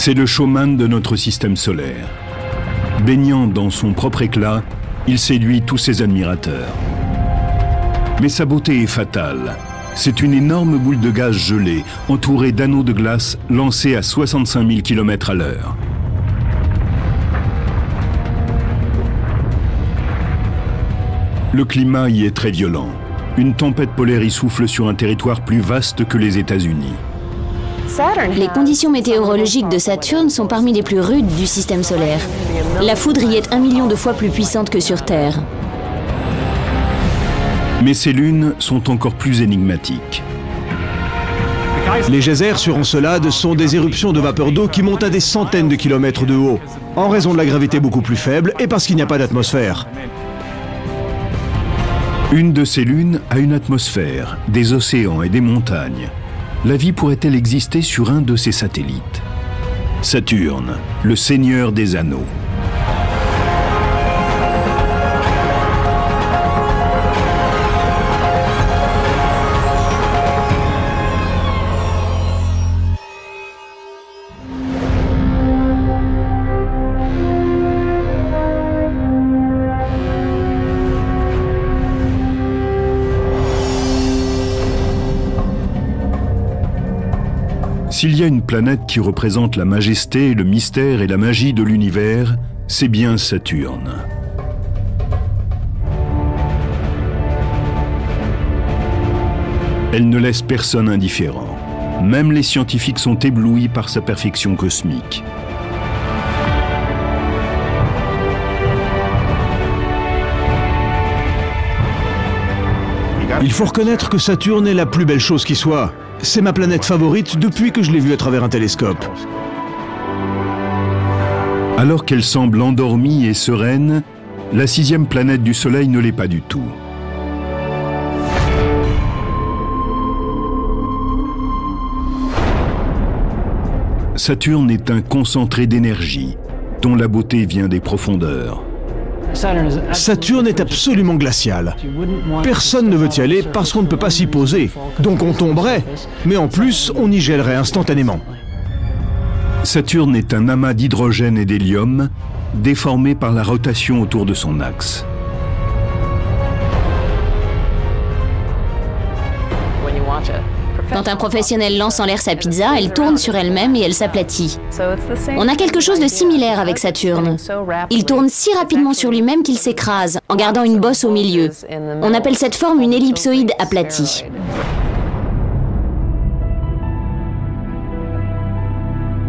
C'est le showman de notre système solaire. Baignant dans son propre éclat, il séduit tous ses admirateurs. Mais sa beauté est fatale. C'est une énorme boule de gaz gelée, entourée d'anneaux de glace lancés à 65 000 km/h. Le climat y est très violent. Une tempête polaire y souffle sur un territoire plus vaste que les États-Unis. Les conditions météorologiques de Saturne sont parmi les plus rudes du système solaire. La foudre y est 1 million de fois plus puissante que sur Terre. Mais ces lunes sont encore plus énigmatiques. Les geysers sur Encelade sont des éruptions de vapeur d'eau qui montent à des centaines de kilomètres de haut, en raison de la gravité beaucoup plus faible et parce qu'il n'y a pas d'atmosphère. Une de ces lunes a une atmosphère, des océans et des montagnes. La vie pourrait-elle exister sur un de ces satellites? Saturne, le seigneur des anneaux. S'il y a une planète qui représente la majesté, le mystère et la magie de l'univers, c'est bien Saturne. Elle ne laisse personne indifférent. Même les scientifiques sont éblouis par sa perfection cosmique. Il faut reconnaître que Saturne est la plus belle chose qui soit. C'est ma planète favorite depuis que je l'ai vue à travers un télescope. Alors qu'elle semble endormie et sereine, la 6e planète du Soleil ne l'est pas du tout. Saturne est un concentré d'énergie, dont la beauté vient des profondeurs. Saturne est absolument glacial. Personne ne veut y aller parce qu'on ne peut pas s'y poser. Donc on tomberait, mais en plus, on y gèlerait instantanément. Saturne est un amas d'hydrogène et d'hélium, déformé par la rotation autour de son axe. Quand un professionnel lance en l'air sa pizza, elle tourne sur elle-même et elle s'aplatit. On a quelque chose de similaire avec Saturne. Il tourne si rapidement sur lui-même qu'il s'écrase, en gardant une bosse au milieu. On appelle cette forme une ellipsoïde aplatie.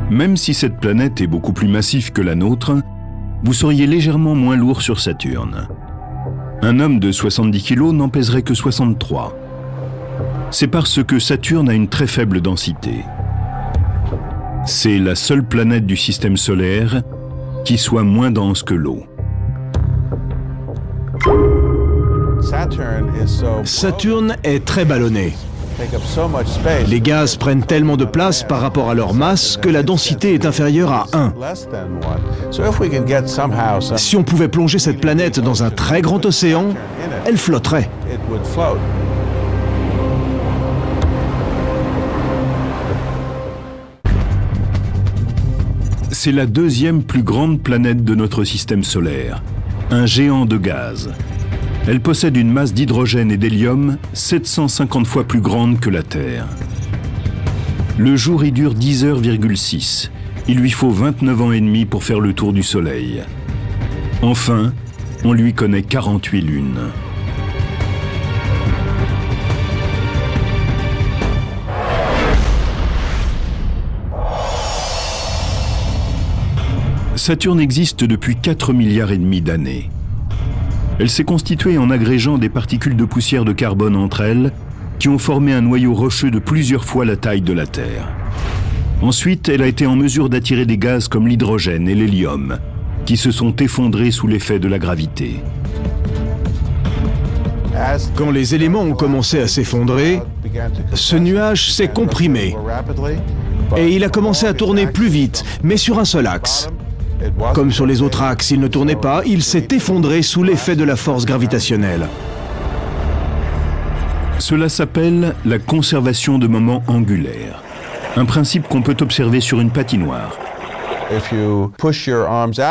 Même si cette planète est beaucoup plus massive que la nôtre, vous seriez légèrement moins lourd sur Saturne. Un homme de 70 kg n'en pèserait que 63. C'est parce que Saturne a une très faible densité. C'est la seule planète du système solaire qui soit moins dense que l'eau. Saturne est très ballonné. Les gaz prennent tellement de place par rapport à leur masse que la densité est inférieure à 1. Si on pouvait plonger cette planète dans un très grand océan, elle flotterait. C'est la 2e plus grande planète de notre système solaire, un géant de gaz. Elle possède une masse d'hydrogène et d'hélium 750 fois plus grande que la Terre. Le jour y dure 10h,6. Il lui faut 29 ans et demi pour faire le tour du Soleil. Enfin, on lui connaît 48 lunes. Saturne existe depuis 4,5 milliards d'années. Elle s'est constituée en agrégeant des particules de poussière de carbone entre elles, qui ont formé un noyau rocheux de plusieurs fois la taille de la Terre. Ensuite, elle a été en mesure d'attirer des gaz comme l'hydrogène et l'hélium, qui se sont effondrés sous l'effet de la gravité. Quand les éléments ont commencé à s'effondrer, ce nuage s'est comprimé et il a commencé à tourner plus vite, mais sur un seul axe. Comme sur les autres axes, il ne tournait pas, il s'est effondré sous l'effet de la force gravitationnelle. Cela s'appelle la conservation de moments angulaires, un principe qu'on peut observer sur une patinoire,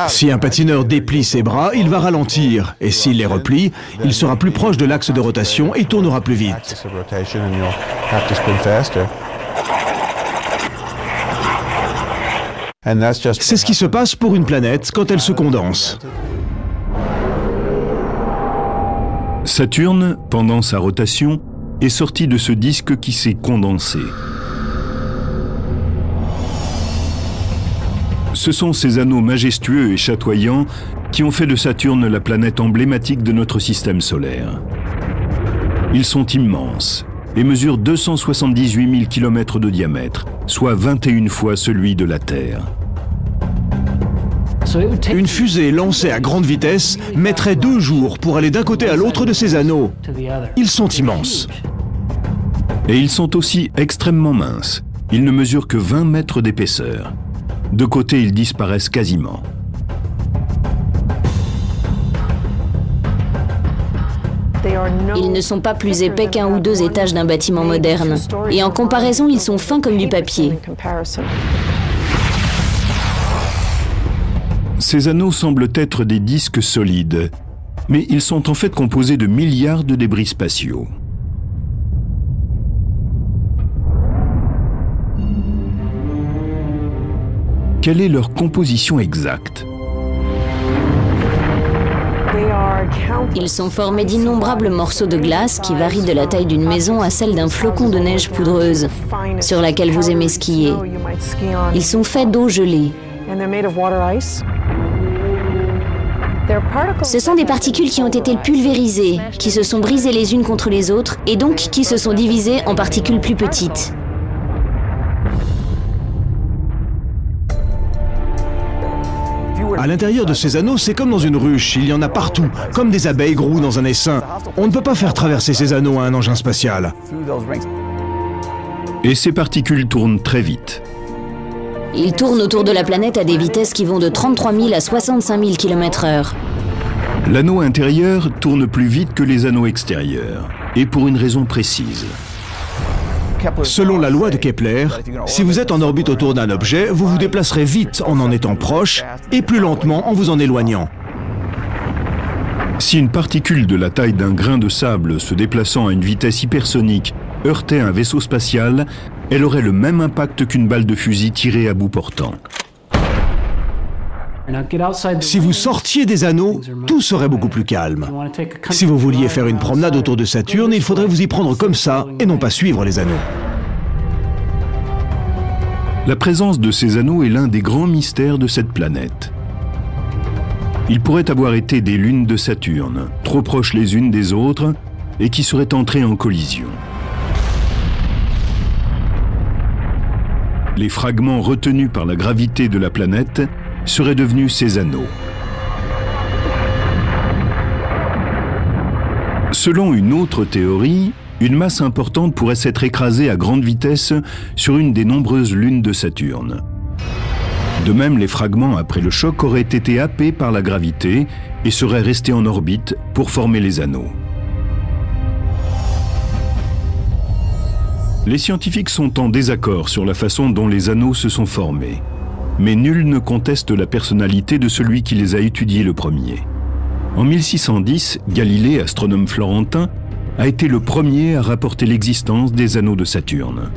Si un patineur déplie ses bras, il va ralentir, et s'il les replie, il sera plus proche de l'axe de rotation et tournera plus vite. C'est ce qui se passe pour une planète quand elle se condense. Saturne, pendant sa rotation, est sorti de ce disque qui s'est condensé. Ce sont ces anneaux majestueux et chatoyants qui ont fait de Saturne la planète emblématique de notre système solaire. Ils sont immenses et mesurent 278 000 km de diamètre, soit 21 fois celui de la Terre. Une fusée lancée à grande vitesse mettrait 2 jours pour aller d'un côté à l'autre de ces anneaux. Ils sont immenses. Et ils sont aussi extrêmement minces. Ils ne mesurent que 20 mètres d'épaisseur. De côté, ils disparaissent quasiment. Ils ne sont pas plus épais qu'1 ou 2 étages d'un bâtiment moderne. Et en comparaison, ils sont fins comme du papier. Ces anneaux semblent être des disques solides, mais ils sont en fait composés de milliards de débris spatiaux. Quelle est leur composition exacte? Ils sont formés d'innombrables morceaux de glace qui varient de la taille d'une maison à celle d'un flocon de neige poudreuse sur laquelle vous aimez skier. Ils sont faits d'eau gelée. Ce sont des particules qui ont été pulvérisées, qui se sont brisées les unes contre les autres et donc qui se sont divisées en particules plus petites. À l'intérieur de ces anneaux, c'est comme dans une ruche, il y en a partout, comme des abeilles groues dans un essaim. On ne peut pas faire traverser ces anneaux à un engin spatial. Et ces particules tournent très vite. Ils tournent autour de la planète à des vitesses qui vont de 33 000 à 65 000 km/h. L'anneau intérieur tourne plus vite que les anneaux extérieurs, et pour une raison précise. Selon la loi de Kepler, si vous êtes en orbite autour d'un objet, vous vous déplacerez vite en étant proche et plus lentement en vous en éloignant. Si une particule de la taille d'un grain de sable se déplaçant à une vitesse hypersonique heurtait un vaisseau spatial, elle aurait le même impact qu'une balle de fusil tirée à bout portant. Si vous sortiez des anneaux, tout serait beaucoup plus calme. Si vous vouliez faire une promenade autour de Saturne, il faudrait vous y prendre comme ça et non pas suivre les anneaux. La présence de ces anneaux est l'un des grands mystères de cette planète. Ils pourraient avoir été des lunes de Saturne, trop proches les unes des autres et qui seraient entrées en collision. Les fragments retenus par la gravité de la planète seraient devenus ces anneaux. Selon une autre théorie, une masse importante pourrait s'être écrasée à grande vitesse sur une des nombreuses lunes de Saturne. De même, les fragments après le choc auraient été happés par la gravité et seraient restés en orbite pour former les anneaux. Les scientifiques sont en désaccord sur la façon dont les anneaux se sont formés. Mais nul ne conteste la personnalité de celui qui les a étudiés le premier. En 1610, Galilée, astronome florentin, a été le premier à rapporter l'existence des anneaux de Saturne.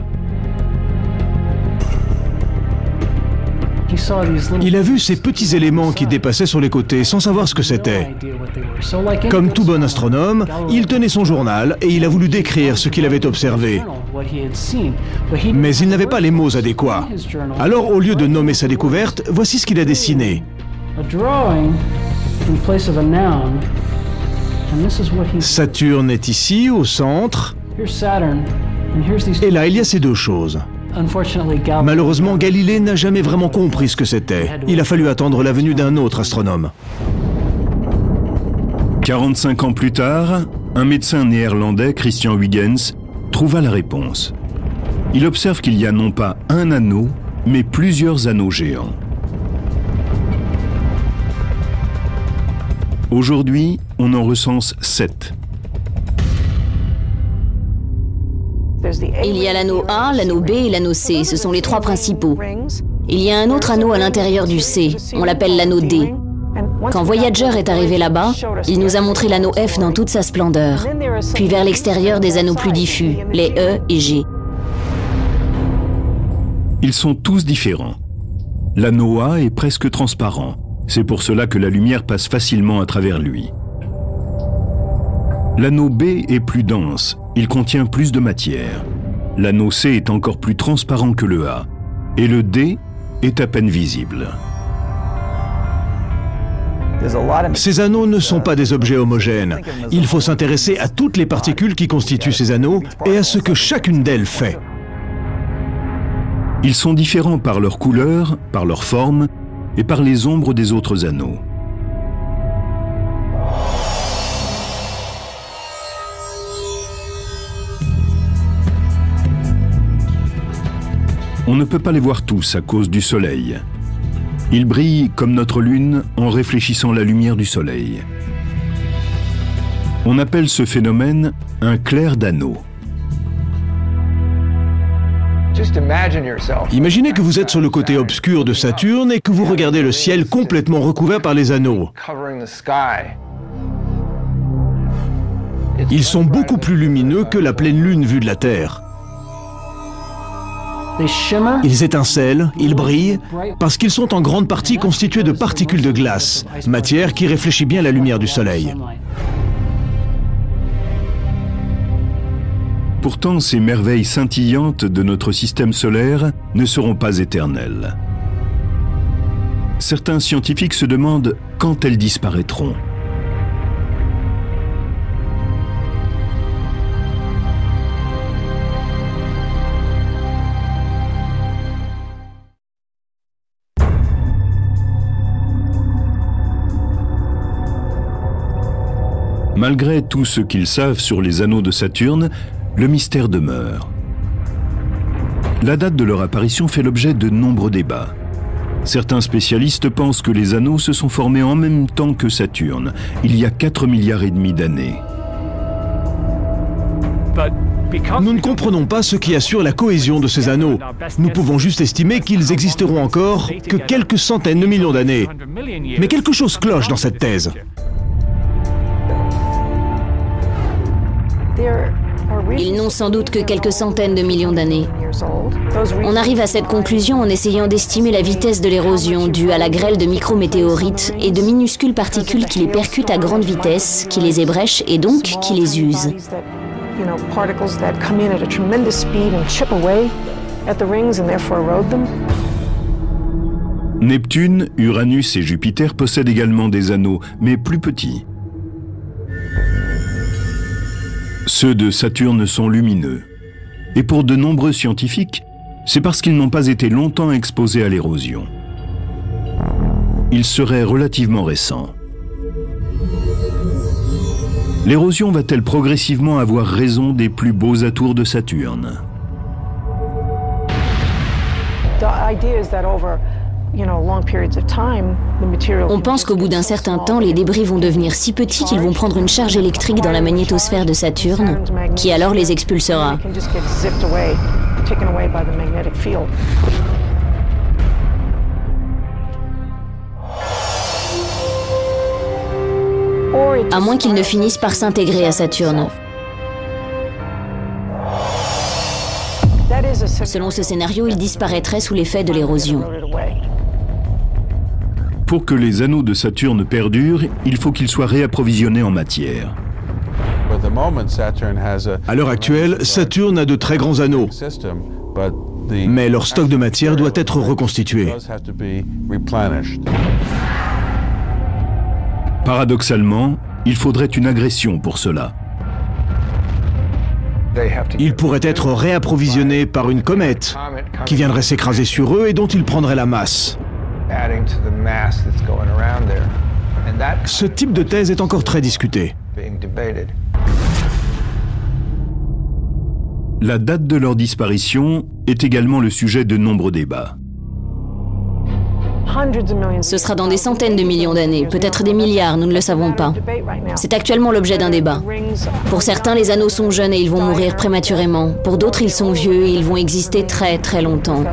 Il a vu ces petits éléments qui dépassaient sur les côtés sans savoir ce que c'était. Comme tout bon astronome, il tenait son journal et il a voulu décrire ce qu'il avait observé. Mais il n'avait pas les mots adéquats. Alors, au lieu de nommer sa découverte, voici ce qu'il a dessiné. Saturne est ici, au centre. Et là, il y a ces 2 choses. Malheureusement, Galilée n'a jamais vraiment compris ce que c'était. Il a fallu attendre la venue d'un autre astronome. 45 ans plus tard, un médecin néerlandais, Christian Huygens, trouva la réponse. Il observe qu'il y a non pas un anneau, mais plusieurs anneaux géants. Aujourd'hui, on en recense 7. Il y a l'anneau A, l'anneau B et l'anneau C. Ce sont les 3 principaux. Il y a un autre anneau à l'intérieur du C, on l'appelle l'anneau D. Quand Voyager est arrivé là-bas, il nous a montré l'anneau F dans toute sa splendeur. Puis vers l'extérieur des anneaux plus diffus, les E et G. Ils sont tous différents. L'anneau A est presque transparent. C'est pour cela que la lumière passe facilement à travers lui. L'anneau B est plus dense, il contient plus de matière. L'anneau C est encore plus transparent que le A. Et le D est à peine visible. Ces anneaux ne sont pas des objets homogènes. Il faut s'intéresser à toutes les particules qui constituent ces anneaux et à ce que chacune d'elles fait. Ils sont différents par leur couleur, par leur forme et par les ombres des autres anneaux. On ne peut pas les voir tous à cause du Soleil. Ils brillent comme notre Lune en réfléchissant la lumière du Soleil. On appelle ce phénomène un clair d'anneau. Imaginez que vous êtes sur le côté obscur de Saturne et que vous regardez le ciel complètement recouvert par les anneaux. Ils sont beaucoup plus lumineux que la pleine Lune vue de la Terre. Ils étincellent, ils brillent, parce qu'ils sont en grande partie constitués de particules de glace, matière qui réfléchit bien la lumière du Soleil. Pourtant, ces merveilles scintillantes de notre système solaire ne seront pas éternelles. Certains scientifiques se demandent quand elles disparaîtront. Malgré tout ce qu'ils savent sur les anneaux de Saturne, le mystère demeure. La date de leur apparition fait l'objet de nombreux débats. Certains spécialistes pensent que les anneaux se sont formés en même temps que Saturne, il y a 4,5 milliards d'années. Nous ne comprenons pas ce qui assure la cohésion de ces anneaux. Nous pouvons juste estimer qu'ils existeront encore que quelques centaines de millions d'années. Mais quelque chose cloche dans cette thèse. Ils n'ont sans doute que quelques centaines de millions d'années. On arrive à cette conclusion en essayant d'estimer la vitesse de l'érosion due à la grêle de micrométéorites et de minuscules particules qui les percutent à grande vitesse, qui les ébrèchent et donc qui les usent. Neptune, Uranus et Jupiter possèdent également des anneaux, mais plus petits. Ceux de Saturne sont lumineux. Et pour de nombreux scientifiques, c'est parce qu'ils n'ont pas été longtemps exposés à l'érosion. Ils seraient relativement récents. L'érosion va-t-elle progressivement avoir raison des plus beaux atours de Saturne ? On pense qu'au bout d'un certain temps, les débris vont devenir si petits qu'ils vont prendre une charge électrique dans la magnétosphère de Saturne, qui alors les expulsera. À moins qu'ils ne finissent par s'intégrer à Saturne. Selon ce scénario, ils disparaîtraient sous l'effet de l'érosion. Pour que les anneaux de Saturne perdurent, il faut qu'ils soient réapprovisionnés en matière. À l'heure actuelle, Saturne a de très grands anneaux, mais leur stock de matière doit être reconstitué. Paradoxalement, il faudrait une agression pour cela. Ils pourraient être réapprovisionnés par une comète qui viendrait s'écraser sur eux et dont ils prendraient la masse. Ce type de thèse est encore très discuté. La date de leur disparition est également le sujet de nombreux débats. Ce sera dans des centaines de millions d'années, peut-être des milliards, nous ne le savons pas. C'est actuellement l'objet d'un débat. Pour certains, les anneaux sont jeunes et ils vont mourir prématurément. Pour d'autres, ils sont vieux et ils vont exister très très longtemps.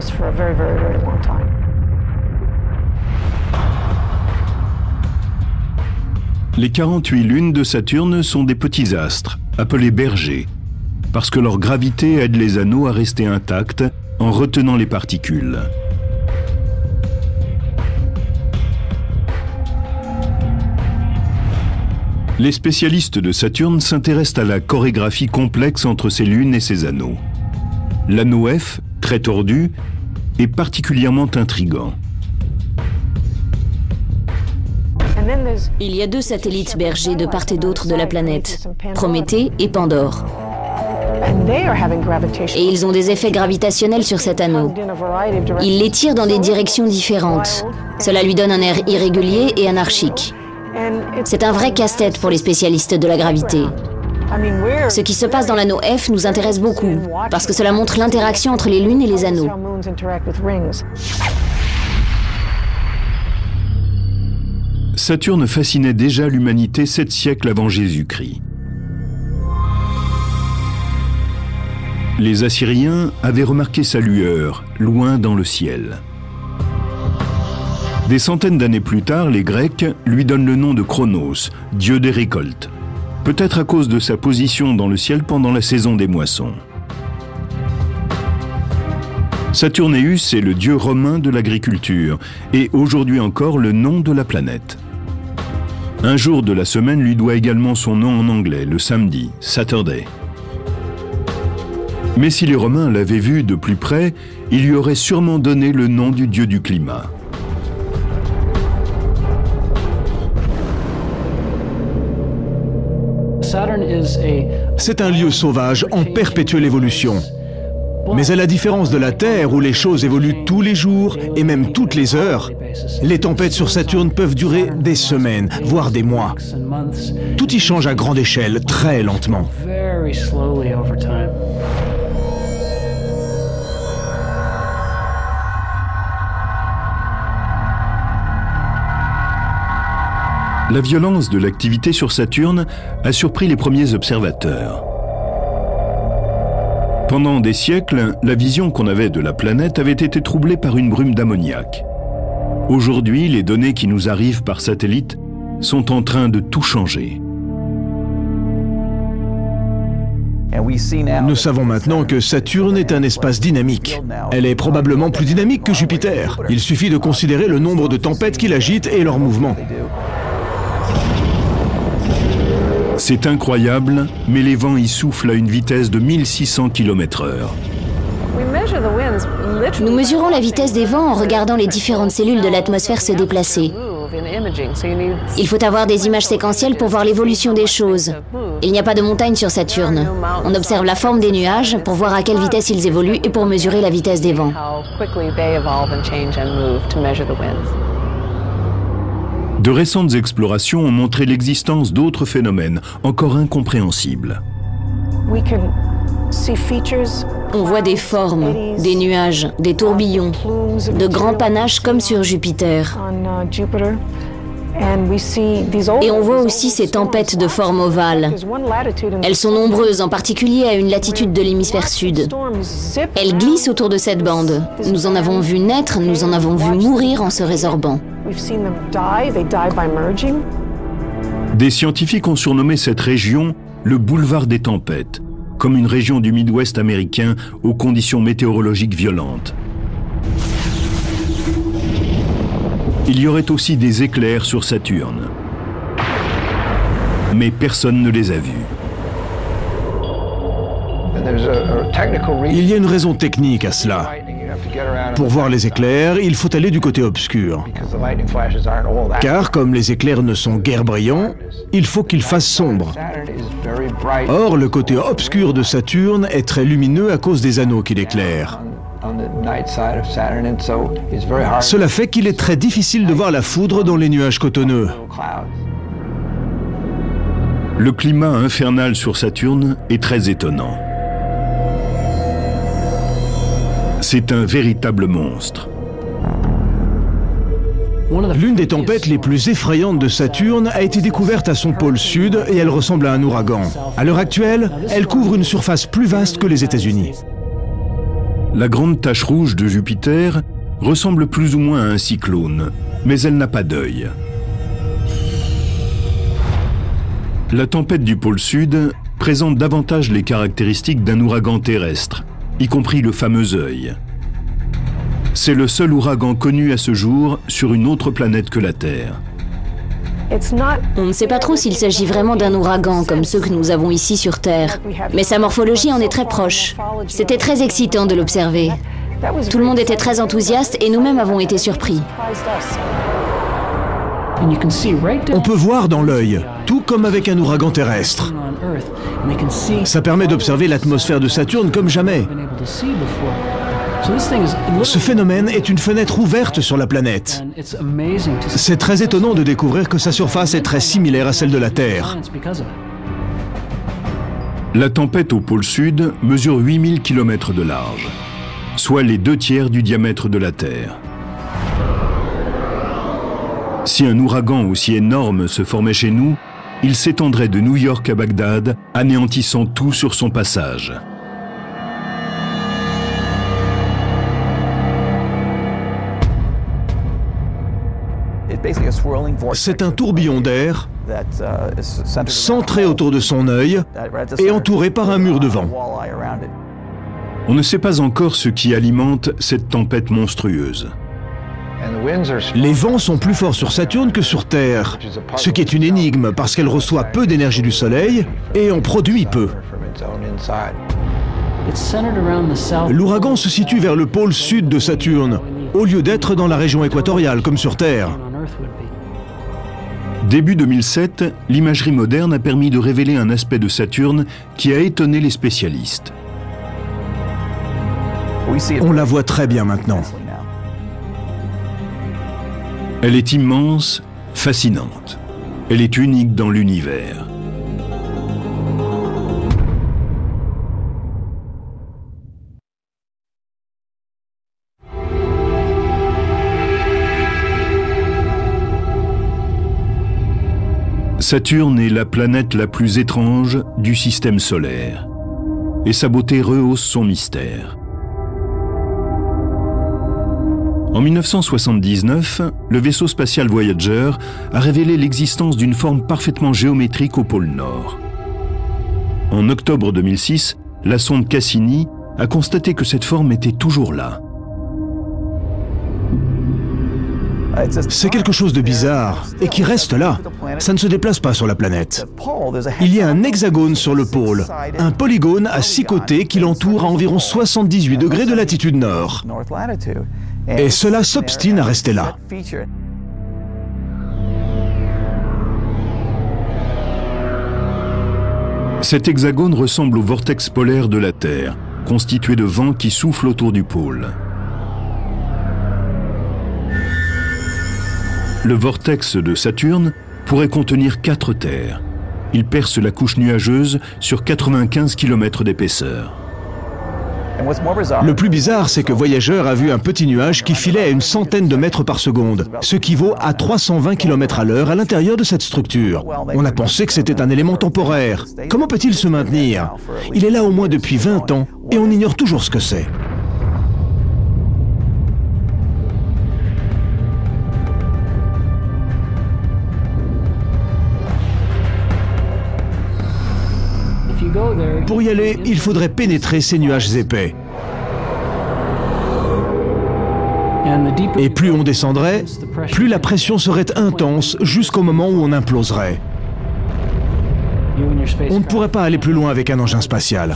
Les 48 lunes de Saturne sont des petits astres, appelés bergers, parce que leur gravité aide les anneaux à rester intacts en retenant les particules. Les spécialistes de Saturne s'intéressent à la chorégraphie complexe entre ses lunes et ses anneaux. L'anneau F, très tordu, est particulièrement intrigant. Il y a 2 satellites bergers de part et d'autre de la planète, Prométhée et Pandore. Et ils ont des effets gravitationnels sur cet anneau. Il les tire dans des directions différentes. Cela lui donne un air irrégulier et anarchique. C'est un vrai casse-tête pour les spécialistes de la gravité. Ce qui se passe dans l'anneau F nous intéresse beaucoup, parce que cela montre l'interaction entre les lunes et les anneaux. Saturne fascinait déjà l'humanité 7 siècles avant Jésus-Christ. Les Assyriens avaient remarqué sa lueur, loin dans le ciel. Des centaines d'années plus tard, les Grecs lui donnent le nom de Chronos, dieu des récoltes, peut-être à cause de sa position dans le ciel pendant la saison des moissons. Saturnéus est le dieu romain de l'agriculture et aujourd'hui encore le nom de la planète. Un jour de la semaine lui doit également son nom en anglais, le samedi, Saturday. Mais si les Romains l'avaient vu de plus près, ils lui auraient sûrement donné le nom du dieu du climat. C'est un lieu sauvage en perpétuelle évolution. Mais à la différence de la Terre, où les choses évoluent tous les jours et même toutes les heures, les tempêtes sur Saturne peuvent durer des semaines, voire des mois. Tout y change à grande échelle, très lentement. La violence de l'activité sur Saturne a surpris les premiers observateurs. Pendant des siècles, la vision qu'on avait de la planète avait été troublée par une brume d'ammoniac. Aujourd'hui, les données qui nous arrivent par satellite sont en train de tout changer. Nous savons maintenant que Saturne est un espace dynamique. Elle est probablement plus dynamique que Jupiter. Il suffit de considérer le nombre de tempêtes qui l'agitent et leur mouvement. C'est incroyable, mais les vents y soufflent à une vitesse de 1600 km/h. Nous mesurons la vitesse des vents en regardant les différentes cellules de l'atmosphère se déplacer. Il faut avoir des images séquentielles pour voir l'évolution des choses. Il n'y a pas de montagne sur Saturne. On observe la forme des nuages pour voir à quelle vitesse ils évoluent et pour mesurer la vitesse des vents. De récentes explorations ont montré l'existence d'autres phénomènes encore incompréhensibles. On voit des formes, des nuages, des tourbillons, de grands panaches comme sur Jupiter. Et on voit aussi ces tempêtes de forme ovale. Elles sont nombreuses, en particulier à une latitude de l'hémisphère sud. Elles glissent autour de cette bande. Nous en avons vu naître, nous en avons vu mourir en se résorbant. Des scientifiques ont surnommé cette région le boulevard des tempêtes, comme une région du Midwest américain aux conditions météorologiques violentes. Il y aurait aussi des éclairs sur Saturne. Mais personne ne les a vus. Il y a une raison technique à cela. Pour voir les éclairs, il faut aller du côté obscur. Car comme les éclairs ne sont guère brillants, il faut qu'ils fassent sombre. Or, le côté obscur de Saturne est très lumineux à cause des anneaux qui l'éclairent. Cela fait qu'il est très difficile de voir la foudre dans les nuages cotonneux. Le climat infernal sur Saturne est très étonnant. C'est un véritable monstre. L'une des tempêtes les plus effrayantes de Saturne a été découverte à son pôle sud et elle ressemble à un ouragan. À l'heure actuelle, elle couvre une surface plus vaste que les États-Unis. La grande tache rouge de Jupiter ressemble plus ou moins à un cyclone, mais elle n'a pas d'œil. La tempête du pôle Sud présente davantage les caractéristiques d'un ouragan terrestre, y compris le fameux œil. C'est le seul ouragan connu à ce jour sur une autre planète que la Terre. On ne sait pas trop s'il s'agit vraiment d'un ouragan comme ceux que nous avons ici sur Terre, mais sa morphologie en est très proche. C'était très excitant de l'observer. Tout le monde était très enthousiaste et nous-mêmes avons été surpris. On peut voir dans l'œil, tout comme avec un ouragan terrestre. Ça permet d'observer l'atmosphère de Saturne comme jamais. Ce phénomène est une fenêtre ouverte sur la planète. C'est très étonnant de découvrir que sa surface est très similaire à celle de la Terre. La tempête au pôle Sud mesure 8000 km de large, soit les 2/3 du diamètre de la Terre. Si un ouragan aussi énorme se formait chez nous, il s'étendrait de New York à Bagdad, anéantissant tout sur son passage. C'est un tourbillon d'air centré autour de son œil et entouré par un mur de vent. On ne sait pas encore ce qui alimente cette tempête monstrueuse. Les vents sont plus forts sur Saturne que sur Terre, ce qui est une énigme parce qu'elle reçoit peu d'énergie du Soleil et en produit peu. L'ouragan se situe vers le pôle sud de Saturne, au lieu d'être dans la région équatoriale comme sur Terre. Début 2007, l'imagerie moderne a permis de révéler un aspect de Saturne qui a étonné les spécialistes. On la voit très bien maintenant. Elle est immense, fascinante. Elle est unique dans l'univers. Saturne est la planète la plus étrange du système solaire. Et sa beauté rehausse son mystère. En 1979, le vaisseau spatial Voyager a révélé l'existence d'une forme parfaitement géométrique au pôle Nord. En octobre 2006, la sonde Cassini a constaté que cette forme était toujours là. C'est quelque chose de bizarre et qui reste là. Ça ne se déplace pas sur la planète. Il y a un hexagone sur le pôle, un polygone à 6 côtés qui l'entoure à environ 78 degrés de latitude nord. Et cela s'obstine à rester là. Cet hexagone ressemble au vortex polaire de la Terre, constitué de vents qui soufflent autour du pôle. Le vortex de Saturne pourrait contenir 4 terres. Il perce la couche nuageuse sur 95 km d'épaisseur. Le plus bizarre, c'est que Voyager a vu un petit nuage qui filait à une centaine de mètres par seconde, ce qui vaut à 320 km/h à l'intérieur de cette structure. On a pensé que c'était un élément temporaire. Comment peut-il se maintenir? Il est là au moins depuis 20 ans et on ignore toujours ce que c'est. Pour y aller, il faudrait pénétrer ces nuages épais. Et plus on descendrait, plus la pression serait intense jusqu'au moment où on imploserait. On ne pourrait pas aller plus loin avec un engin spatial.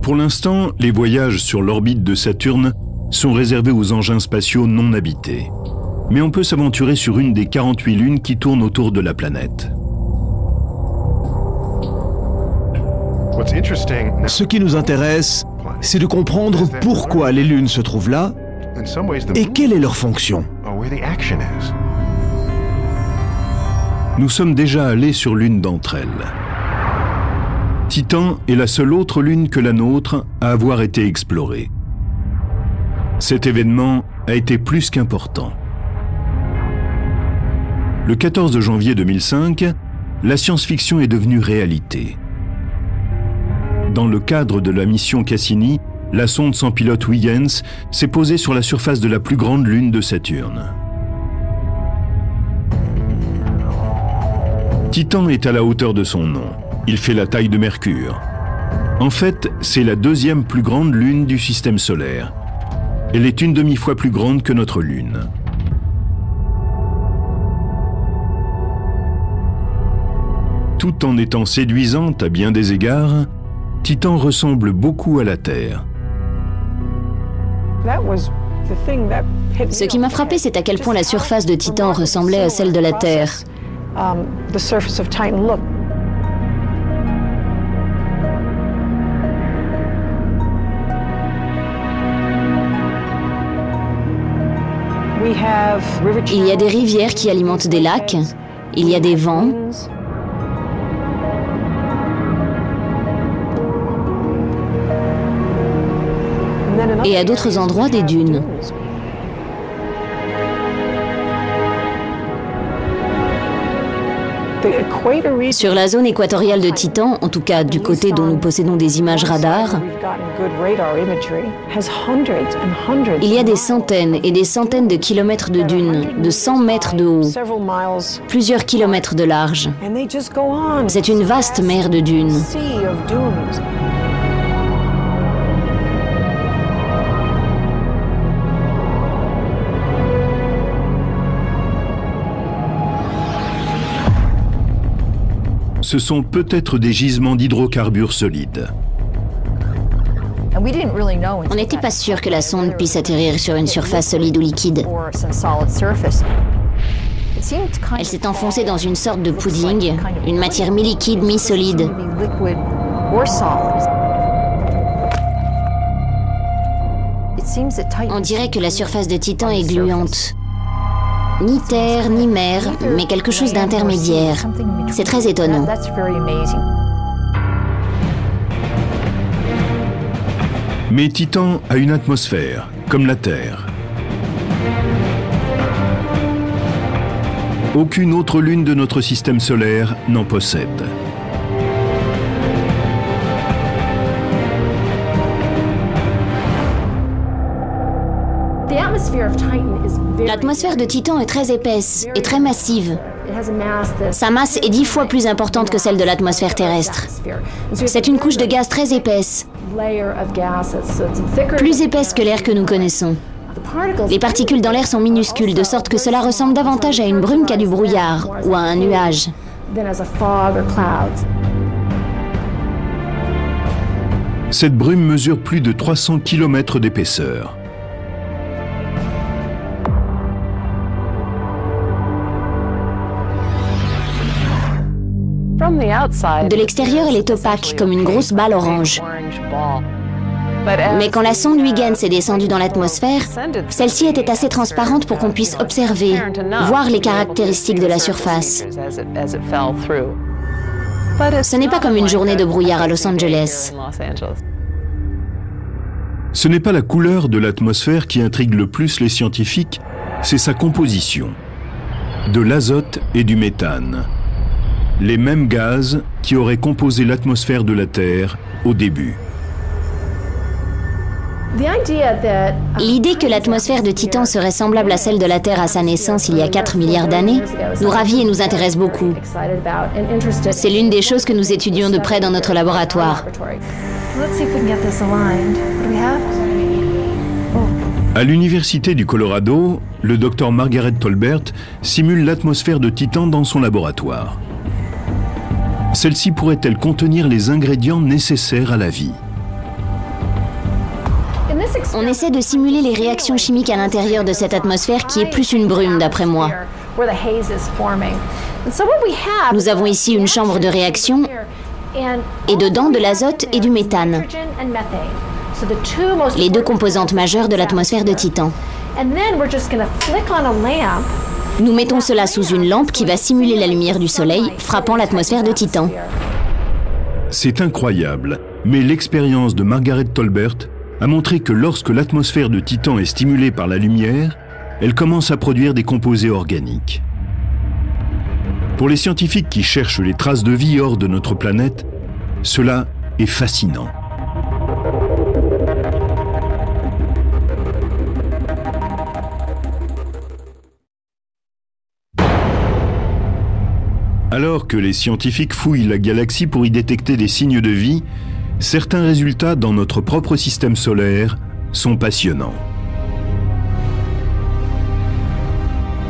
Pour l'instant, les voyages sur l'orbite de Saturne sont réservés aux engins spatiaux non habités. Mais on peut s'aventurer sur une des 48 lunes qui tournent autour de la planète. Ce qui nous intéresse, c'est de comprendre pourquoi les lunes se trouvent là et quelle est leur fonction. Nous sommes déjà allés sur l'une d'entre elles. Titan est la seule autre lune que la nôtre à avoir été explorée. Cet événement a été plus qu'important. Le 14 janvier 2005, la science-fiction est devenue réalité. dans le cadre de la mission Cassini, la sonde sans pilote Huygens s'est posée sur la surface de la plus grande lune de Saturne. Titan est à la hauteur de son nom. Il fait la taille de Mercure. En fait, c'est la deuxième plus grande lune du système solaire. Elle est une demi-fois plus grande que notre lune. Tout en étant séduisante à bien des égards, Titan ressemble beaucoup à la Terre. Ce qui m'a frappé, c'est à quel point la surface de Titan ressemblait à celle de la Terre. Il y a des rivières qui alimentent des lacs, il y a des vents. Et à d'autres endroits, des dunes. Sur la zone équatoriale de Titan, en tout cas du côté dont nous possédons des images radars, il y a des centaines et des centaines de kilomètres de dunes, de 100 mètres de haut, plusieurs kilomètres de large. C'est une vaste mer de dunes. Ce sont peut-être des gisements d'hydrocarbures solides. On n'était pas sûr que la sonde puisse atterrir sur une surface solide ou liquide. Elle s'est enfoncée dans une sorte de pudding, une matière mi-liquide, mi-solide. On dirait que la surface de Titan est gluante. Ni terre, ni mer, mais quelque chose d'intermédiaire. C'est très étonnant. Mais Titan a une atmosphère, comme la Terre. Aucune autre lune de notre système solaire n'en possède. L'atmosphère de Titan est très épaisse et très massive. Sa masse est 10 fois plus importante que celle de l'atmosphère terrestre. C'est une couche de gaz très épaisse, plus épaisse que l'air que nous connaissons. Les particules dans l'air sont minuscules, de sorte que cela ressemble davantage à une brume qu'à du brouillard ou à un nuage. Cette brume mesure plus de 300 km d'épaisseur. De l'extérieur, elle est opaque, comme une grosse balle orange. Mais quand la sonde Huygens est descendue dans l'atmosphère, celle-ci était assez transparente pour qu'on puisse observer, voir les caractéristiques de la surface. Ce n'est pas comme une journée de brouillard à Los Angeles. Ce n'est pas la couleur de l'atmosphère qui intrigue le plus les scientifiques, c'est sa composition. De l'azote et du méthane. Les mêmes gaz qui auraient composé l'atmosphère de la Terre au début. L'idée que l'atmosphère de Titan serait semblable à celle de la Terre à sa naissance il y a 4 milliards d'années nous ravit et nous intéresse beaucoup. C'est l'une des choses que nous étudions de près dans notre laboratoire. À l'Université du Colorado, le docteur Margaret Tolbert simule l'atmosphère de Titan dans son laboratoire. Celle-ci pourrait-elle contenir les ingrédients nécessaires à la vie? On essaie de simuler les réactions chimiques à l'intérieur de cette atmosphère qui est plus une brume, d'après moi. Nous avons ici une chambre de réaction et dedans de l'azote et du méthane, les deux composantes majeures de l'atmosphère de Titan. Nous mettons cela sous une lampe qui va simuler la lumière du soleil frappant l'atmosphère de Titan. C'est incroyable, mais l'expérience de Margaret Tolbert a montré que lorsque l'atmosphère de Titan est stimulée par la lumière, elle commence à produire des composés organiques. Pour les scientifiques qui cherchent les traces de vie hors de notre planète, cela et fascinant. Alors que les scientifiques fouillent la galaxie pour y détecter des signes de vie, certains résultats dans notre propre système solaire sont passionnants.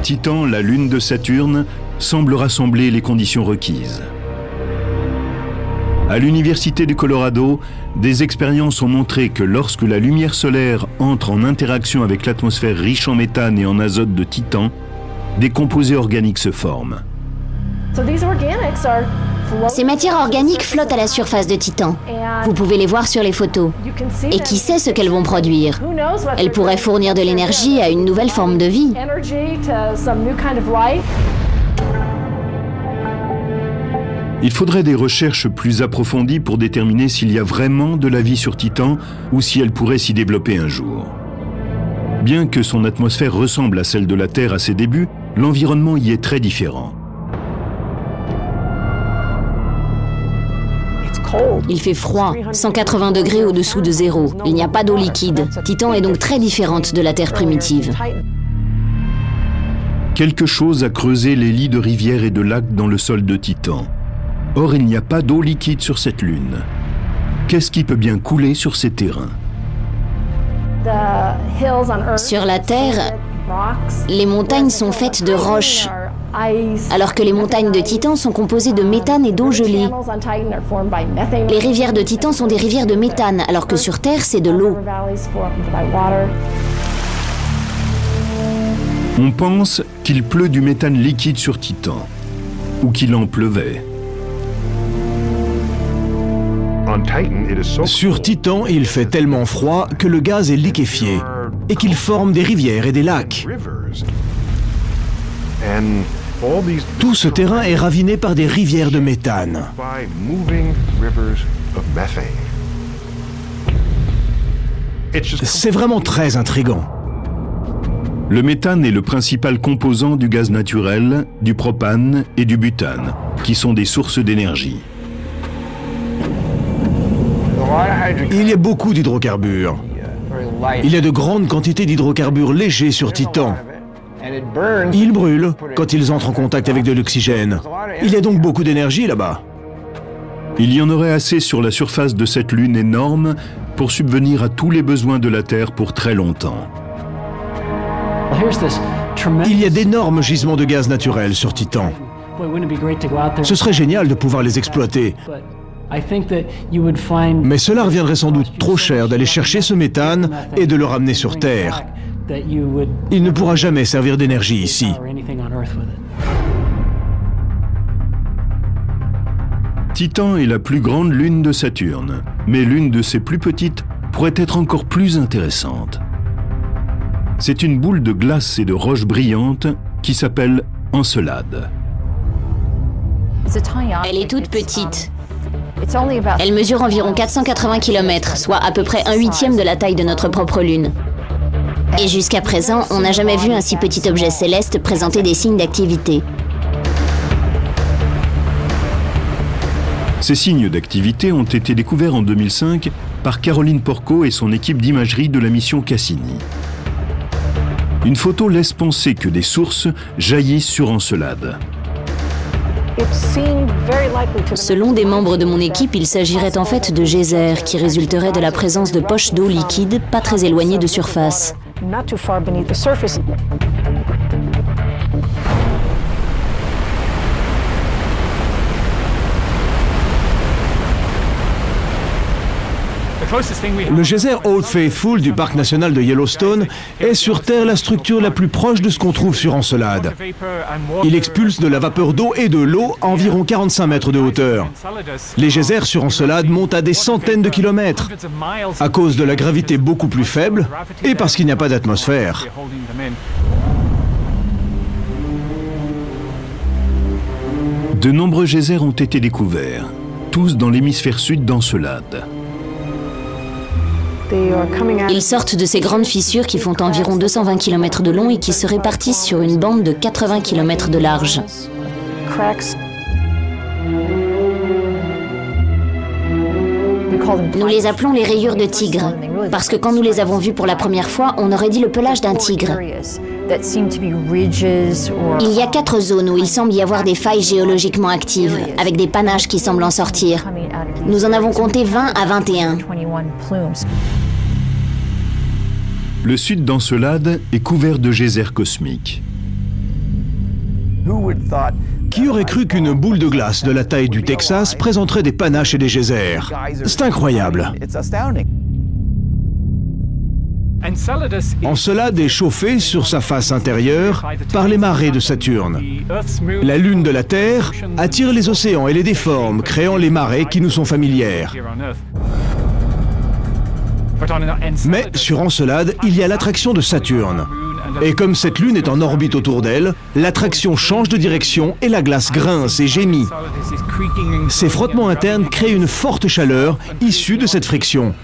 Titan, la lune de Saturne, semble rassembler les conditions requises. À l'Université du Colorado, des expériences ont montré que lorsque la lumière solaire entre en interaction avec l'atmosphère riche en méthane et en azote de Titan, des composés organiques se forment. Ces matières organiques flottent à la surface de Titan. Vous pouvez les voir sur les photos. Et qui sait ce qu'elles vont produire? Elles pourraient fournir de l'énergie à une nouvelle forme de vie. Il faudrait des recherches plus approfondies pour déterminer s'il y a vraiment de la vie sur Titan ou si elle pourrait s'y développer un jour. Bien que son atmosphère ressemble à celle de la Terre à ses débuts, l'environnement y est très différent. Il fait froid, 180 degrés au-dessous de zéro. Il n'y a pas d'eau liquide. Titan est donc très différente de la Terre primitive. Quelque chose a creusé les lits de rivières et de lacs dans le sol de Titan. Or, il n'y a pas d'eau liquide sur cette lune. Qu'est-ce qui peut bien couler sur ces terrains? Sur la Terre, les montagnes sont faites de roches, alors que les montagnes de Titan sont composées de méthane et d'eau gelée. Les rivières de Titan sont des rivières de méthane, alors que sur Terre, c'est de l'eau. On pense qu'il pleut du méthane liquide sur Titan, ou qu'il en pleuvait. Sur Titan, il fait tellement froid que le gaz est liquéfié et qu'il forme des rivières et des lacs. Tout ce terrain est raviné par des rivières de méthane. C'est vraiment très intriguant. Le méthane est le principal composant du gaz naturel, du propane et du butane, qui sont des sources d'énergie. Il y a beaucoup d'hydrocarbures. Il y a de grandes quantités d'hydrocarbures légers sur Titan. Ils brûlent quand ils entrent en contact avec de l'oxygène. Il y a donc beaucoup d'énergie là-bas. Il y en aurait assez sur la surface de cette lune énorme pour subvenir à tous les besoins de la Terre pour très longtemps. Il y a d'énormes gisements de gaz naturel sur Titan. Ce serait génial de pouvoir les exploiter. Mais cela reviendrait sans doute trop cher d'aller chercher ce méthane et de le ramener sur Terre. Il ne pourra jamais servir d'énergie ici. Titan est la plus grande lune de Saturne, mais l'une de ses plus petites pourrait être encore plus intéressante. C'est une boule de glace et de roches brillantes qui s'appelle Encelade. Elle est toute petite. Elle mesure environ 480 km, soit à peu près 1/8 de la taille de notre propre Lune. Et jusqu'à présent, on n'a jamais vu un si petit objet céleste présenter des signes d'activité. Ces signes d'activité ont été découverts en 2005 par Caroline Porco et son équipe d'imagerie de la mission Cassini. Une photo laisse penser que des sources jaillissent sur Encelade. Selon des membres de mon équipe, il s'agirait en fait de geysers qui résulteraient de la présence de poches d'eau liquide pas très éloignées de surface. Le geyser Old Faithful du parc national de Yellowstone est sur Terre la structure la plus proche de ce qu'on trouve sur Encelade. Il expulse de la vapeur d'eau et de l'eau à environ 45 mètres de hauteur. Les geysers sur Encelade montent à des centaines de kilomètres à cause de la gravité beaucoup plus faible et parce qu'il n'y a pas d'atmosphère. De nombreux geysers ont été découverts, tous dans l'hémisphère sud d'Encelade. Ils sortent de ces grandes fissures qui font environ 220 km de long et qui se répartissent sur une bande de 80 km de large. Nous les appelons les rayures de tigre, parce que quand nous les avons vues pour la première fois, on aurait dit le pelage d'un tigre. Il y a 4 zones où il semble y avoir des failles géologiquement actives, avec des panaches qui semblent en sortir. Nous en avons compté 20 à 21. Le sud d'Encelade est couvert de geysers cosmiques. Qui aurait cru qu'une boule de glace de la taille du Texas présenterait des panaches et des geysers? C'est incroyable. Encelade est chauffée sur sa face intérieure par les marées de Saturne. La lune de la Terre attire les océans et les déforme, créant les marées qui nous sont familières. Mais sur Encelade, il y a l'attraction de Saturne. Et comme cette lune est en orbite autour d'elle, l'attraction change de direction et la glace grince et gémit. Ces frottements internes créent une forte chaleur issue de cette friction.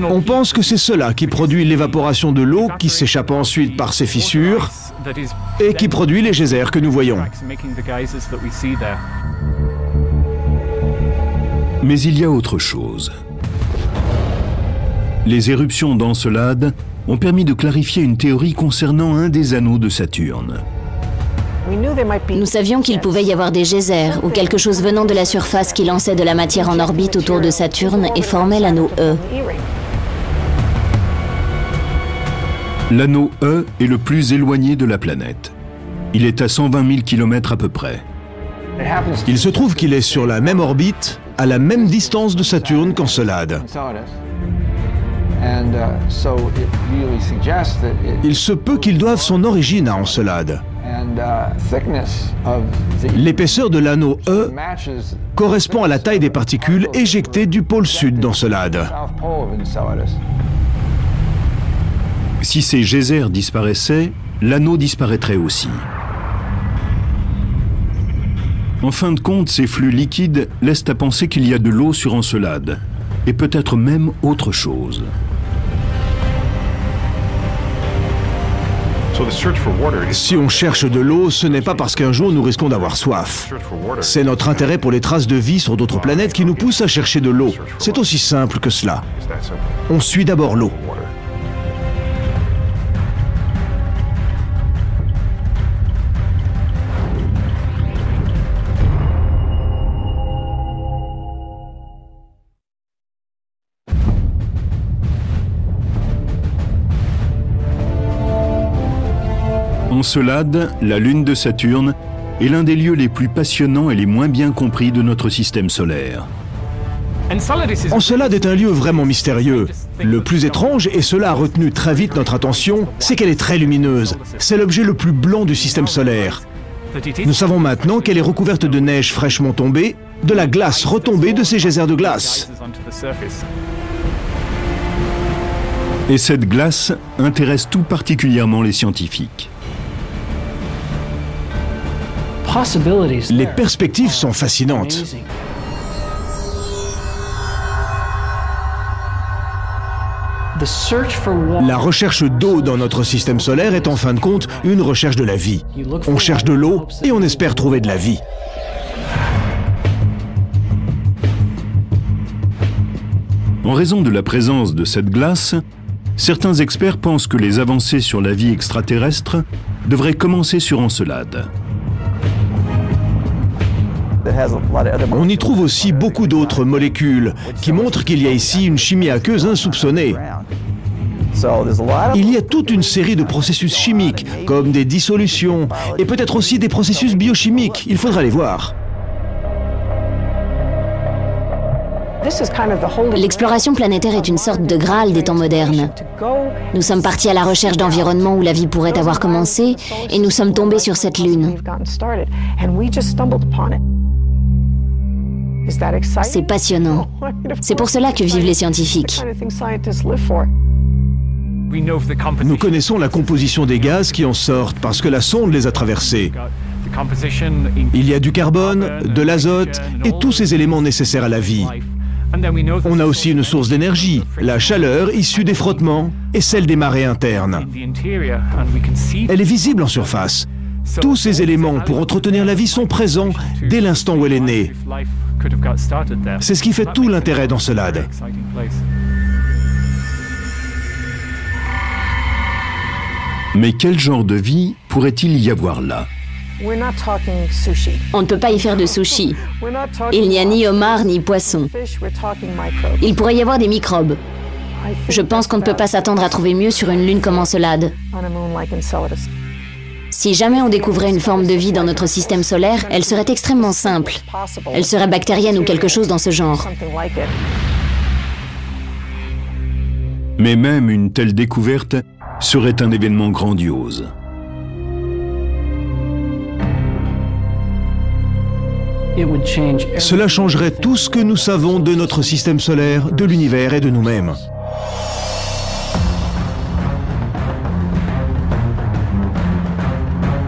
On pense que c'est cela qui produit l'évaporation de l'eau qui s'échappe ensuite par ces fissures et qui produit les geysers que nous voyons. Mais il y a autre chose. Les éruptions d'Encelade ont permis de clarifier une théorie concernant un des anneaux de Saturne. Nous savions qu'il pouvait y avoir des geysers ou quelque chose venant de la surface qui lançait de la matière en orbite autour de Saturne et formait l'anneau E. L'anneau E est le plus éloigné de la planète. Il est à 120 000 km à peu près. Il se trouve qu'il est sur la même orbite, à la même distance de Saturne qu'Encelade. Il se peut qu'il doive son origine à Encelade. L'épaisseur de l'anneau E correspond à la taille des particules éjectées du pôle sud d'Encelade. Si ces geysers disparaissaient, l'anneau disparaîtrait aussi. En fin de compte, ces flux liquides laissent à penser qu'il y a de l'eau sur Encelade, et peut-être même autre chose. Si on cherche de l'eau, ce n'est pas parce qu'un jour nous risquons d'avoir soif. C'est notre intérêt pour les traces de vie sur d'autres planètes qui nous pousse à chercher de l'eau. C'est aussi simple que cela. On suit d'abord l'eau. Encelade, la lune de Saturne, est l'un des lieux les plus passionnants et les moins bien compris de notre système solaire. Encelade est un lieu vraiment mystérieux. Le plus étrange, et cela a retenu très vite notre attention, c'est qu'elle est très lumineuse. C'est l'objet le plus blanc du système solaire. Nous savons maintenant qu'elle est recouverte de neige fraîchement tombée, de la glace retombée de ces geysers de glace. Et cette glace intéresse tout particulièrement les scientifiques. Les perspectives sont fascinantes. La recherche d'eau dans notre système solaire est en fin de compte une recherche de la vie. On cherche de l'eau et on espère trouver de la vie. En raison de la présence de cette glace, certains experts pensent que les avancées sur la vie extraterrestre devraient commencer sur Encelade. On y trouve aussi beaucoup d'autres molécules qui montrent qu'il y a ici une chimie aqueuse insoupçonnée. Il y a toute une série de processus chimiques, comme des dissolutions, et peut-être aussi des processus biochimiques. Il faudra les voir. L'exploration planétaire est une sorte de Graal des temps modernes. Nous sommes partis à la recherche d'environnements où la vie pourrait avoir commencé, et nous sommes tombés sur cette lune. C'est passionnant. C'est pour cela que vivent les scientifiques. Nous connaissons la composition des gaz qui en sortent parce que la sonde les a traversés. Il y a du carbone, de l'azote et tous ces éléments nécessaires à la vie. On a aussi une source d'énergie, la chaleur issue des frottements et celle des marées internes. Elle est visible en surface. Tous ces éléments pour entretenir la vie sont présents dès l'instant où elle est née. C'est ce qui fait tout l'intérêt d'Encelade. Mais quel genre de vie pourrait-il y avoir là? On ne peut pas y faire de sushi. Il n'y a ni homard ni poisson. Il pourrait y avoir des microbes. Je pense qu'on ne peut pas s'attendre à trouver mieux sur une lune comme Encelade. Si jamais on découvrait une forme de vie dans notre système solaire, elle serait extrêmement simple. Elle serait bactérienne ou quelque chose dans ce genre. Mais même une telle découverte serait un événement grandiose. Cela changerait tout ce que nous savons de notre système solaire, de l'univers et de nous-mêmes.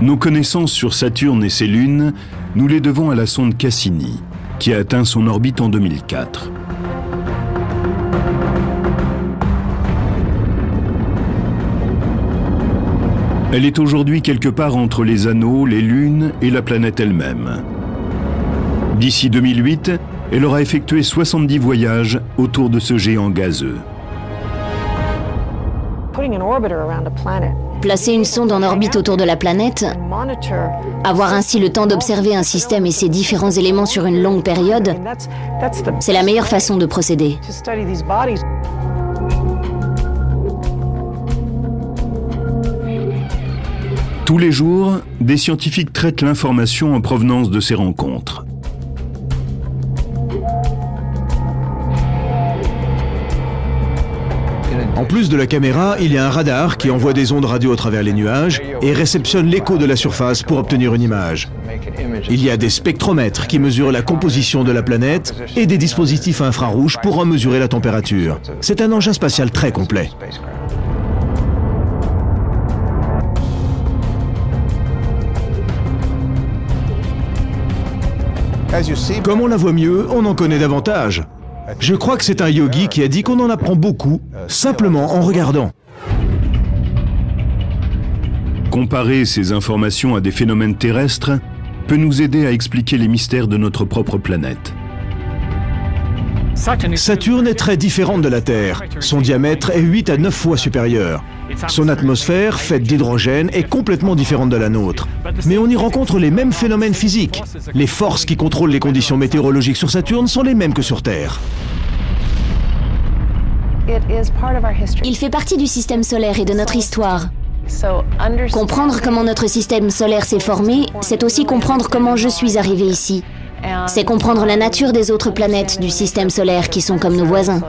Nos connaissances sur Saturne et ses lunes, nous les devons à la sonde Cassini, qui a atteint son orbite en 2004. Elle est aujourd'hui quelque part entre les anneaux, les lunes et la planète elle-même. D'ici 2008, elle aura effectué 70 voyages autour de ce géant gazeux. Placer une sonde en orbite autour de la planète, avoir ainsi le temps d'observer un système et ses différents éléments sur une longue période, c'est la meilleure façon de procéder. Tous les jours, des scientifiques traitent l'information en provenance de ces rencontres. En plus de la caméra, il y a un radar qui envoie des ondes radio à travers les nuages et réceptionne l'écho de la surface pour obtenir une image. Il y a des spectromètres qui mesurent la composition de la planète et des dispositifs infrarouges pour en mesurer la température. C'est un engin spatial très complet. Comme on la voit mieux, on en connaît davantage. Je crois que c'est un yogi qui a dit qu'on en apprend beaucoup, simplement en regardant. Comparer ces informations à des phénomènes terrestres peut nous aider à expliquer les mystères de notre propre planète. Saturne est très différente de la Terre. Son diamètre est 8 à 9 fois supérieur. Son atmosphère, faite d'hydrogène, est complètement différente de la nôtre. Mais on y rencontre les mêmes phénomènes physiques. Les forces qui contrôlent les conditions météorologiques sur Saturne sont les mêmes que sur Terre. Il fait partie du système solaire et de notre histoire. Comprendre comment notre système solaire s'est formé, c'est aussi comprendre comment je suis arrivé ici. C'est comprendre la nature des autres planètes du système solaire qui sont comme nos voisins.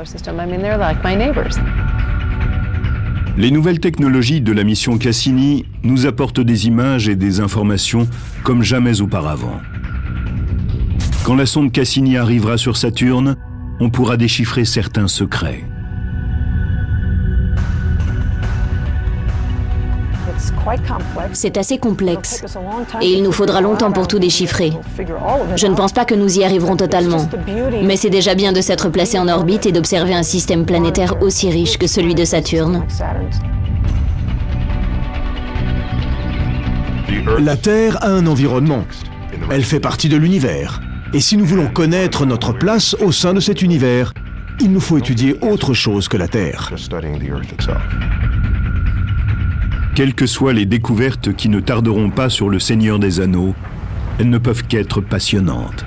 Les nouvelles technologies de la mission Cassini nous apportent des images et des informations comme jamais auparavant. Quand la sonde Cassini arrivera sur Saturne, on pourra déchiffrer certains secrets. C'est assez complexe et il nous faudra longtemps pour tout déchiffrer. Je ne pense pas que nous y arriverons totalement, mais c'est déjà bien de s'être placé en orbite et d'observer un système planétaire aussi riche que celui de Saturne. La Terre a un environnement. Elle fait partie de l'univers. Et si nous voulons connaître notre place au sein de cet univers, il nous faut étudier autre chose que la Terre. Quelles que soient les découvertes qui ne tarderont pas sur le Seigneur des Anneaux, elles ne peuvent qu'être passionnantes.